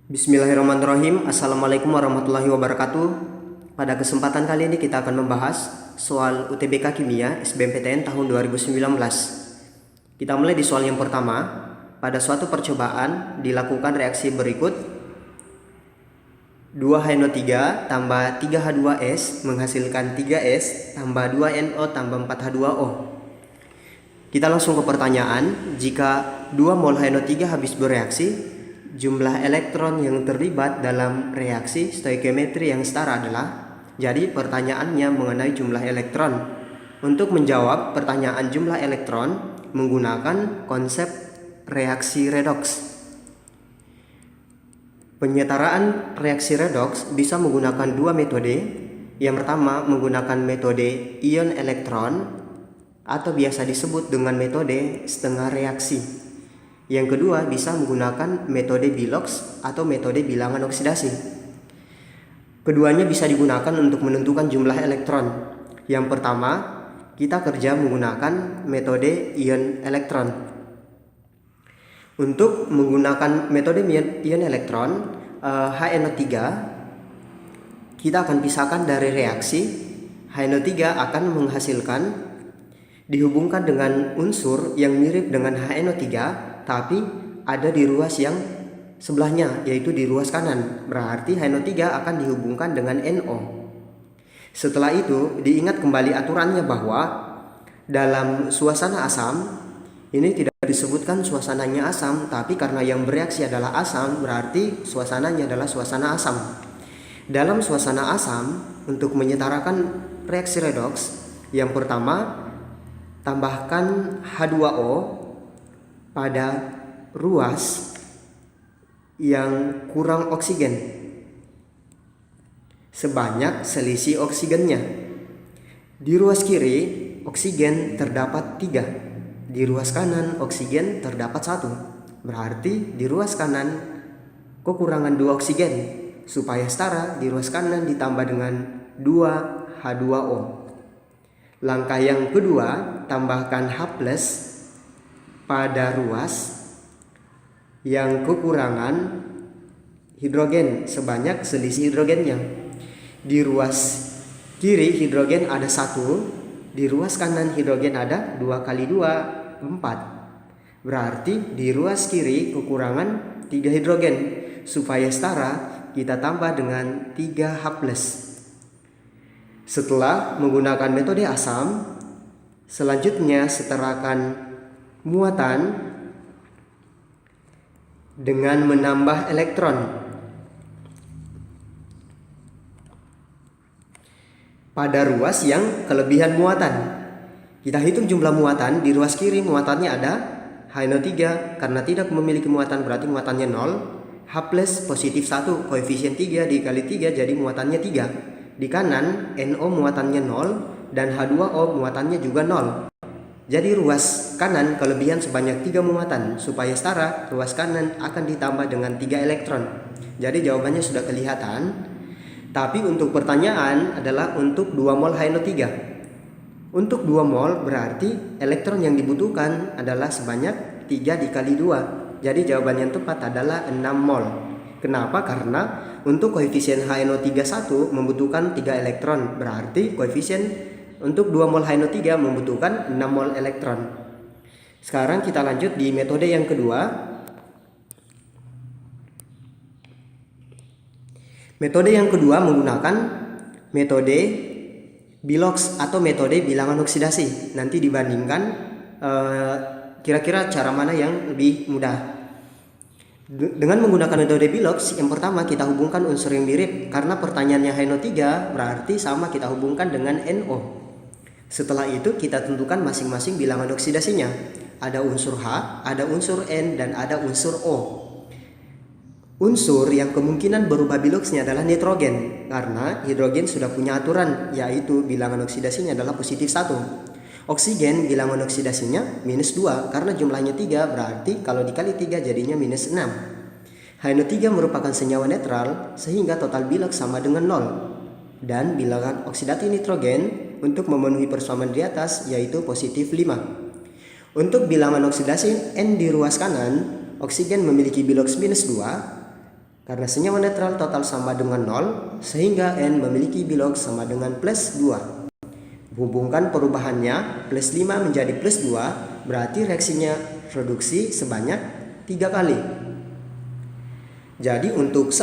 Bismillahirrahmanirrahim. Assalamualaikum warahmatullahi wabarakatuh. Pada kesempatan kali ini kita akan membahas soal UTBK Kimia SBMPTN tahun 2019. Kita mulai di soal yang pertama. Pada suatu percobaan dilakukan reaksi berikut. 2HNO3 tambah 3H2S menghasilkan 3S tambah 2NO tambah 4H2O. Kita langsung ke pertanyaan. Jika 2 mol HNO3 habis bereaksi, jumlah elektron yang terlibat dalam reaksi stoikiometri yang setara adalah. Jadi pertanyaannya mengenai jumlah elektron. Untuk menjawab pertanyaan jumlah elektron menggunakan konsep reaksi redoks. Penyetaraan reaksi redoks bisa menggunakan dua metode. Yang pertama menggunakan metode ion elektron atau biasa disebut dengan metode setengah reaksi. Yang kedua bisa menggunakan metode Bilox atau metode bilangan oksidasi. Keduanya bisa digunakan untuk menentukan jumlah elektron. Yang pertama, kita kerja menggunakan metode ion elektron. Untuk menggunakan metode ion elektron, HNO3 kita akan pisahkan dari reaksi. HNO3 akan menghasilkan dihubungkan dengan unsur yang mirip dengan HNO3 tapi ada di ruas yang sebelahnya, yaitu di ruas kanan. Berarti HNO3 akan dihubungkan dengan NO. Setelah itu diingat kembali aturannya bahwa dalam suasana asam ini tidak disebutkan suasananya asam, tapi karena yang bereaksi adalah asam berarti suasananya adalah suasana asam. Dalam suasana asam, untuk menyetarakan reaksi redoks, yang pertama tambahkan H2O pada ruas yang kurang oksigen sebanyak selisih oksigennya. Di ruas kiri oksigen terdapat 3, di ruas kanan oksigen terdapat 1. Berarti di ruas kanan kekurangan 2 oksigen. Supaya setara, di ruas kanan ditambah dengan 2H2O. Langkah yang kedua, tambahkan H+ pada ruas yang kekurangan hidrogen sebanyak selisih hidrogennya. Di ruas kiri hidrogen ada 1, di ruas kanan hidrogen ada 2 kali 2, 4. Berarti di ruas kiri kekurangan 3 hidrogen. Supaya setara kita tambah dengan 3H+. Setelah menggunakan metode asam, selanjutnya setarakan muatan dengan menambah elektron. Pada ruas yang kelebihan muatan, kita hitung jumlah muatan. Di ruas kiri muatannya ada HNO3, karena tidak memiliki muatan berarti muatannya 0. H+ positif 1, koefisien 3 dikali 3 jadi muatannya 3. Di kanan NO muatannya 0 dan H2O muatannya juga 0. Jadi ruas kanan kelebihan sebanyak 3 muatan. Supaya setara, ruas kanan akan ditambah dengan 3 elektron. Jadi jawabannya sudah kelihatan. Tapi untuk pertanyaan adalah untuk 2 mol HNO3. Untuk 2 mol berarti elektron yang dibutuhkan adalah sebanyak 3 dikali 2. Jadi jawaban yang tepat adalah 6 mol. Kenapa? Karena untuk koefisien HNO31 membutuhkan 3 elektron. Berarti koefisien untuk 2 mol HNO3 membutuhkan 6 mol elektron. Sekarang kita lanjut di metode yang kedua. Metode yang kedua menggunakan metode Bilox atau metode bilangan oksidasi. Nanti dibandingkan kira-kira cara mana yang lebih mudah. Dengan menggunakan metode Bilox, yang pertama kita hubungkan unsur yang mirip. Karena pertanyaannya HNO3 berarti sama, kita hubungkan dengan NO. Setelah itu kita tentukan masing-masing bilangan oksidasinya. Ada unsur H, ada unsur N, dan ada unsur O. Unsur yang kemungkinan berubah biloxnya adalah nitrogen, karena hidrogen sudah punya aturan, yaitu bilangan oksidasinya adalah positif 1. Oksigen bilangan oksidasinya minus 2, karena jumlahnya 3, berarti kalau dikali 3 jadinya minus 6. HNO3 merupakan senyawa netral sehingga total bilox sama dengan 0. Dan bilangan oksidatif nitrogen untuk memenuhi persamaan di atas yaitu positif 5. Untuk bilangan oksidasi N di ruas kanan, oksigen memiliki bilox minus 2 Karena senyawa netral total sama dengan 0, sehingga N memiliki bilog sama dengan plus 2. Hubungkan perubahannya, plus 5 menjadi plus 2, berarti reaksinya reduksi sebanyak 3 kali. Jadi untuk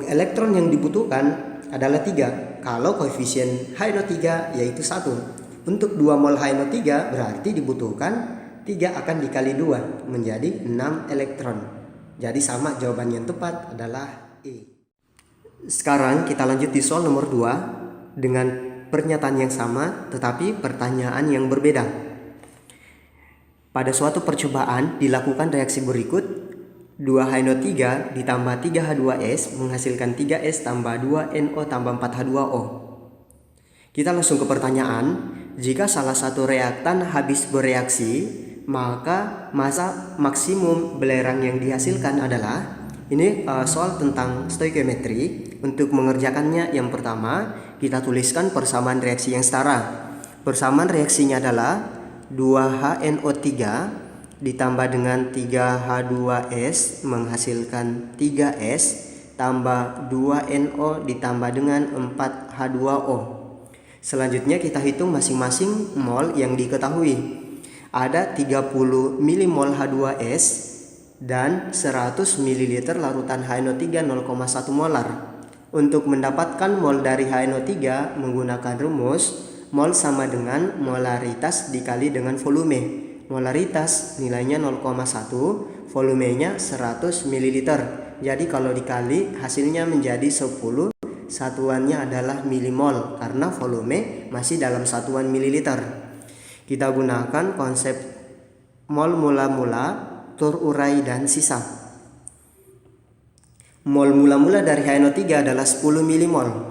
elektron yang dibutuhkan adalah 3, kalau koefisien HNO3 yaitu 1. Untuk 2 mol HNO3 berarti dibutuhkan 3 akan dikali 2 menjadi 6 elektron. Jadi sama, jawaban yang tepat adalah E. Sekarang kita lanjut di soal nomor 2 dengan pernyataan yang sama tetapi pertanyaan yang berbeda. Pada suatu percobaan dilakukan reaksi berikut. 2HNO3 ditambah 3H2S menghasilkan 3S tambah 2NO tambah 4H2O. Kita langsung ke pertanyaan. Jika salah satu reaktan habis bereaksi, maka massa maksimum belerang yang dihasilkan adalah, ini soal tentang stoikiometri. Untuk mengerjakannya, yang pertama kita tuliskan persamaan reaksi yang setara. Persamaan reaksinya adalah 2HNO3 ditambah dengan 3H2S menghasilkan 3S tambah 2NO ditambah dengan 4H2O. Selanjutnya kita hitung masing-masing mol yang diketahui. Ada 30 milimol H2S dan 100 ml larutan HNO3 0,1 molar. Untuk mendapatkan mol dari HNO3 menggunakan rumus mol sama dengan molaritas dikali dengan volume. Molaritas nilainya 0,1, volumenya 100 ml. Jadi kalau dikali hasilnya menjadi 10, satuannya adalah milimol karena volume masih dalam satuan mililiter. Kita gunakan konsep mol mula-mula, terurai dan sisa. Mol mula-mula dari HNO3 adalah 10 milimol,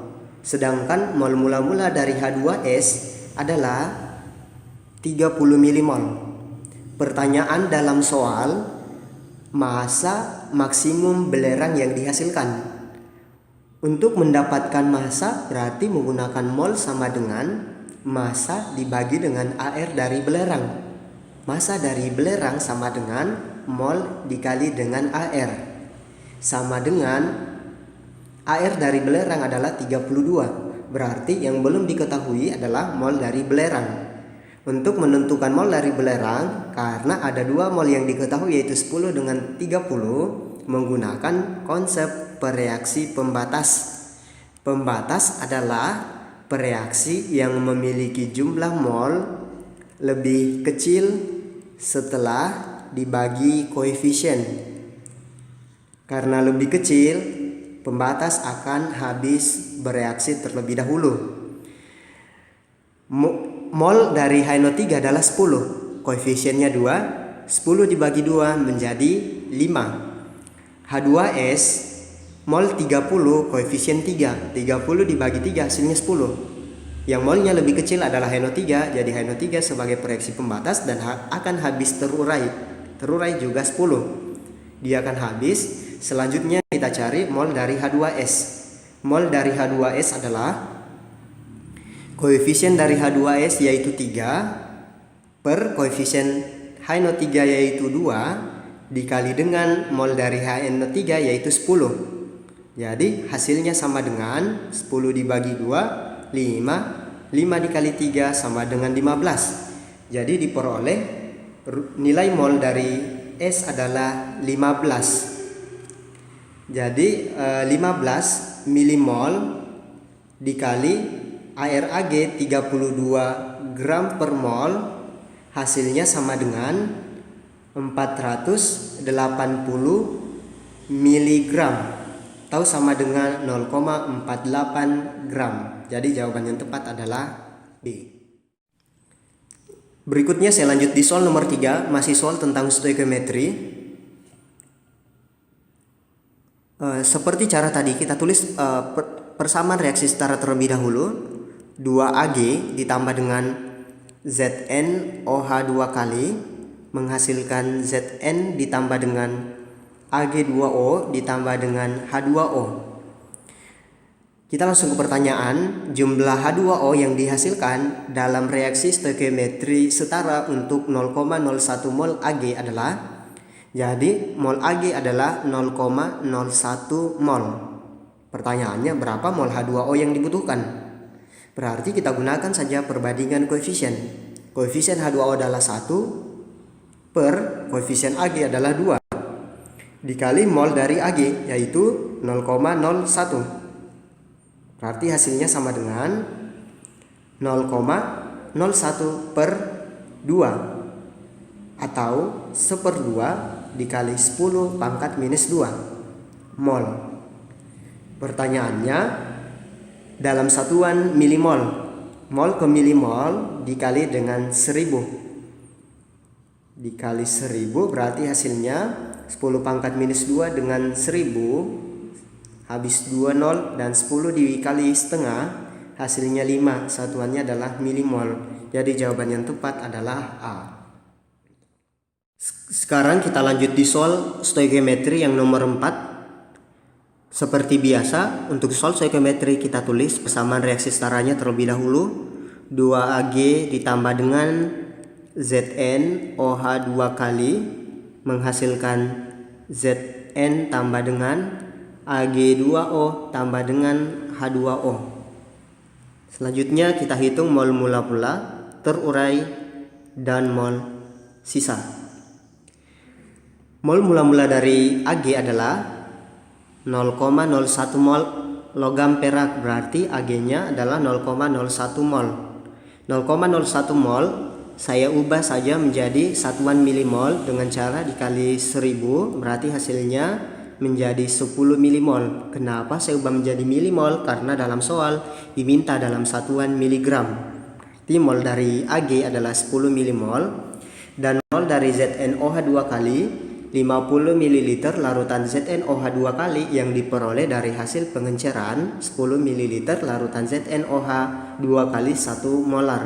sedangkan mol mula-mula dari H2S adalah 30 milimol. Pertanyaan dalam soal, massa maksimum belerang yang dihasilkan. Untuk mendapatkan massa berarti menggunakan mol sama dengan massa dibagi dengan AR dari belerang. Massa dari belerang sama dengan mol dikali dengan AR. Sama dengan AR dari belerang adalah 32. Berarti yang belum diketahui adalah mol dari belerang. Untuk menentukan mol dari belerang, karena ada 2 mol yang diketahui yaitu 10 dengan 30, menggunakan konsep pereaksi pembatas. Pembatas adalah pereaksi yang memiliki jumlah mol lebih kecil setelah dibagi koefisien. Karena lebih kecil, pembatas akan habis bereaksi terlebih dahulu. Mol dari HNO3 adalah 10, koefisiennya 2, 10 dibagi 2 menjadi 5. H2S mol 30, koefisien 3, 30 dibagi 3 hasilnya 10. Yang molnya lebih kecil adalah HNO3, jadi HNO3 sebagai pereaksi pembatas dan akan habis terurai. Terurai juga 10. Dia akan habis. Selanjutnya kita cari mol dari H2S. Mol dari H2S adalah koefisien dari H2S yaitu 3 per koefisien HNO3 yaitu 2 dikali dengan mol dari HNO3 yaitu 10. Jadi hasilnya sama dengan 10 dibagi 2, 5. 5 dikali 3 sama dengan 15. Jadi diperoleh nilai mol dari S adalah 15. Jadi 15 milimol dikali ARAG 32 gram per mol, hasilnya sama dengan 480 miligram atau sama dengan 0,48 gram. Jadi jawaban yang tepat adalah B. Berikutnya saya lanjut di soal nomor 3, masih soal tentang stoikiometri. Seperti cara tadi kita tulis persamaan reaksi setara terlebih dahulu. 2Ag ditambah dengan ZnOH 2 kali menghasilkan Zn ditambah dengan Ag2O ditambah dengan H2O. Kita langsung ke pertanyaan. Jumlah H2O yang dihasilkan dalam reaksi stoikiometri setara untuk 0,01 mol Ag adalah Jadi mol Ag adalah 0,01 mol. Pertanyaannya berapa mol H2O yang dibutuhkan? Berarti kita gunakan saja perbandingan koefisien. Koefisien H2O adalah 1 per koefisien Ag adalah 2 dikali mol dari Ag yaitu 0,01. Berarti hasilnya sama dengan 0,01 per 2 atau 1/2 dikali 10 pangkat minus 2 mol. Pertanyaannya dalam satuan milimol. Mol ke milimol dikali dengan 1000. Dikali 1000 berarti hasilnya 10 pangkat minus 2 dengan 1000 habis 2 nol dan 10 dikali setengah hasilnya 5. Satuannya adalah milimol. Jadi jawaban yang tepat adalah A. Sekarang kita lanjut di soal stoikiometri yang nomor 4. Seperti biasa untuk soal stoikiometri kita tulis persamaan reaksi setaranya terlebih dahulu. 2Ag ditambah dengan Zn OH 2 kali menghasilkan Zn tambah dengan Ag2O tambah dengan H2O. Selanjutnya kita hitung mol mula-mula, terurai, dan mol sisa. Mol mula-mula dari Ag adalah 0,01 mol logam perak, berarti Ag-nya adalah 0,01 mol. 0,01 mol saya ubah saja menjadi satuan milimol dengan cara dikali 1000, berarti hasilnya menjadi 10 milimol. Kenapa saya ubah menjadi milimol? Karena dalam soal diminta dalam satuan miligram. Berarti mol dari Ag adalah 10 milimol dan mol dari ZnOH 2 kali 50 ml larutan ZnOH 2 kali yang diperoleh dari hasil pengenceran 10 ml larutan ZnOH 2 kali 1 molar.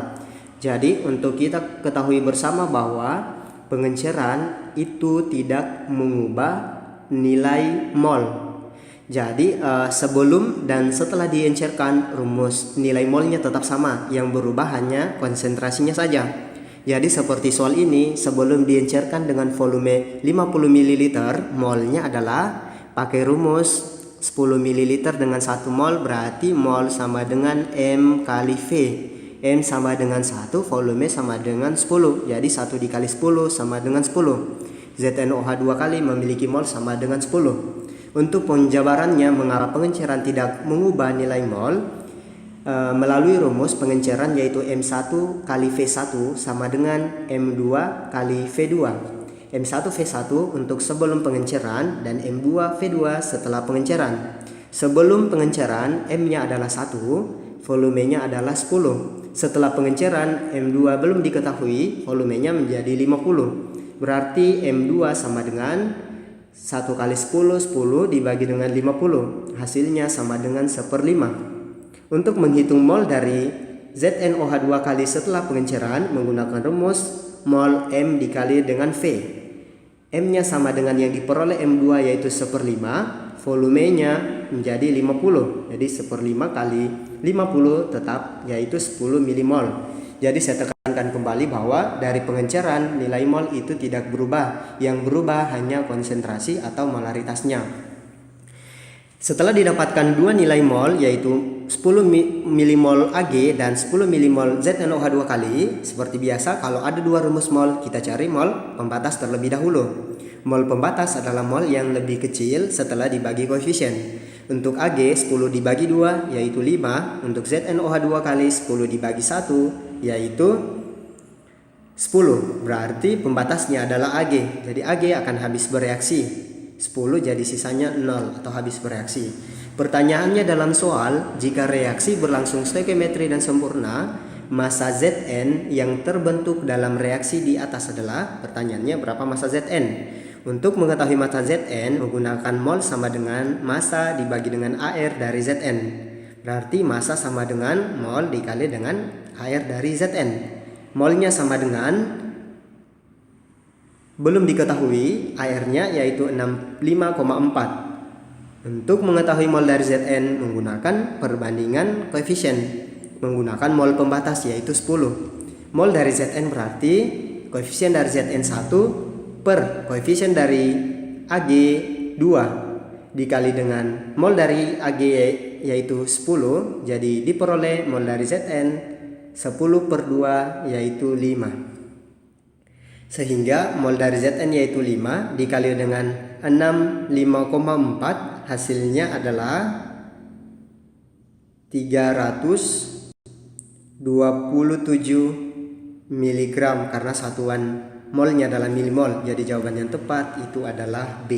Jadi untuk kita ketahui bersama bahwa pengenceran itu tidak mengubah nilai mol. Jadi sebelum dan setelah diencerkan rumus nilai molnya tetap sama, yang berubah hanya konsentrasinya saja. Jadi seperti soal ini, sebelum diencerkan dengan volume 50 ml, molnya adalah pakai rumus 10 ml dengan 1 mol, berarti mol sama dengan M kali V. M sama dengan 1, volume sama dengan 10. Jadi 1 dikali 10 sama dengan 10. ZnOH 2 kali memiliki mol sama dengan 10. Untuk penjabarannya mengapa pengenceran tidak mengubah nilai mol, melalui rumus pengenceran yaitu M1 kali V1 sama dengan M2 kali V2. M1 V1 untuk sebelum pengenceran dan M2 V2 setelah pengenceran. Sebelum pengenceran M-nya adalah 1, volumenya adalah 10. Setelah pengenceran M2 belum diketahui, volumenya menjadi 50. Berarti M2 sama dengan 1 kali 10, 10 dibagi dengan 50. Hasilnya sama dengan 1/5. Untuk menghitung mol dari ZnOH 2 kali setelah pengenceran menggunakan rumus mol M dikali dengan V. M-nya sama dengan yang diperoleh M2 yaitu 1/5. Volumenya menjadi 50. Jadi 1/5 kali 50 tetap yaitu 10 milimol. Jadi saya tekankan kembali bahwa dari pengenceran nilai mol itu tidak berubah. Yang berubah hanya konsentrasi atau molaritasnya. Setelah didapatkan dua nilai mol yaitu 10 milimol Ag dan 10 milimol ZnOH 2 kali, seperti biasa kalau ada dua rumus mol kita cari mol pembatas terlebih dahulu. Mol pembatas adalah mol yang lebih kecil setelah dibagi koefisien. Untuk Ag 10 dibagi 2 yaitu 5. Untuk ZnOH 2 kali 10 dibagi 1 yaitu 10. Berarti pembatasnya adalah Ag. Jadi Ag akan habis bereaksi. 10 jadi sisanya 0 atau habis bereaksi. Pertanyaannya dalam soal, jika reaksi berlangsung stoikiometri dan sempurna, massa Zn yang terbentuk dalam reaksi di atas adalah, pertanyaannya berapa massa Zn? Untuk mengetahui massa Zn, menggunakan mol sama dengan massa dibagi dengan AR dari Zn. Berarti massa sama dengan mol dikali dengan AR dari Zn. Molnya sama dengan, belum diketahui AR-nya yaitu 65,4. Untuk mengetahui mol dari Zn menggunakan perbandingan koefisien, menggunakan mol pembatas yaitu 10. Mol dari Zn berarti koefisien dari Zn 1 per koefisien dari Ag 2 dikali dengan mol dari Ag yaitu 10, jadi diperoleh mol dari Zn 10/2 yaitu 5. Sehingga mol dari Zn yaitu 5 dikali dengan 65,4 hasilnya adalah 327 mg karena satuan molnya adalah milimol. Jadi jawaban yang tepat itu adalah B.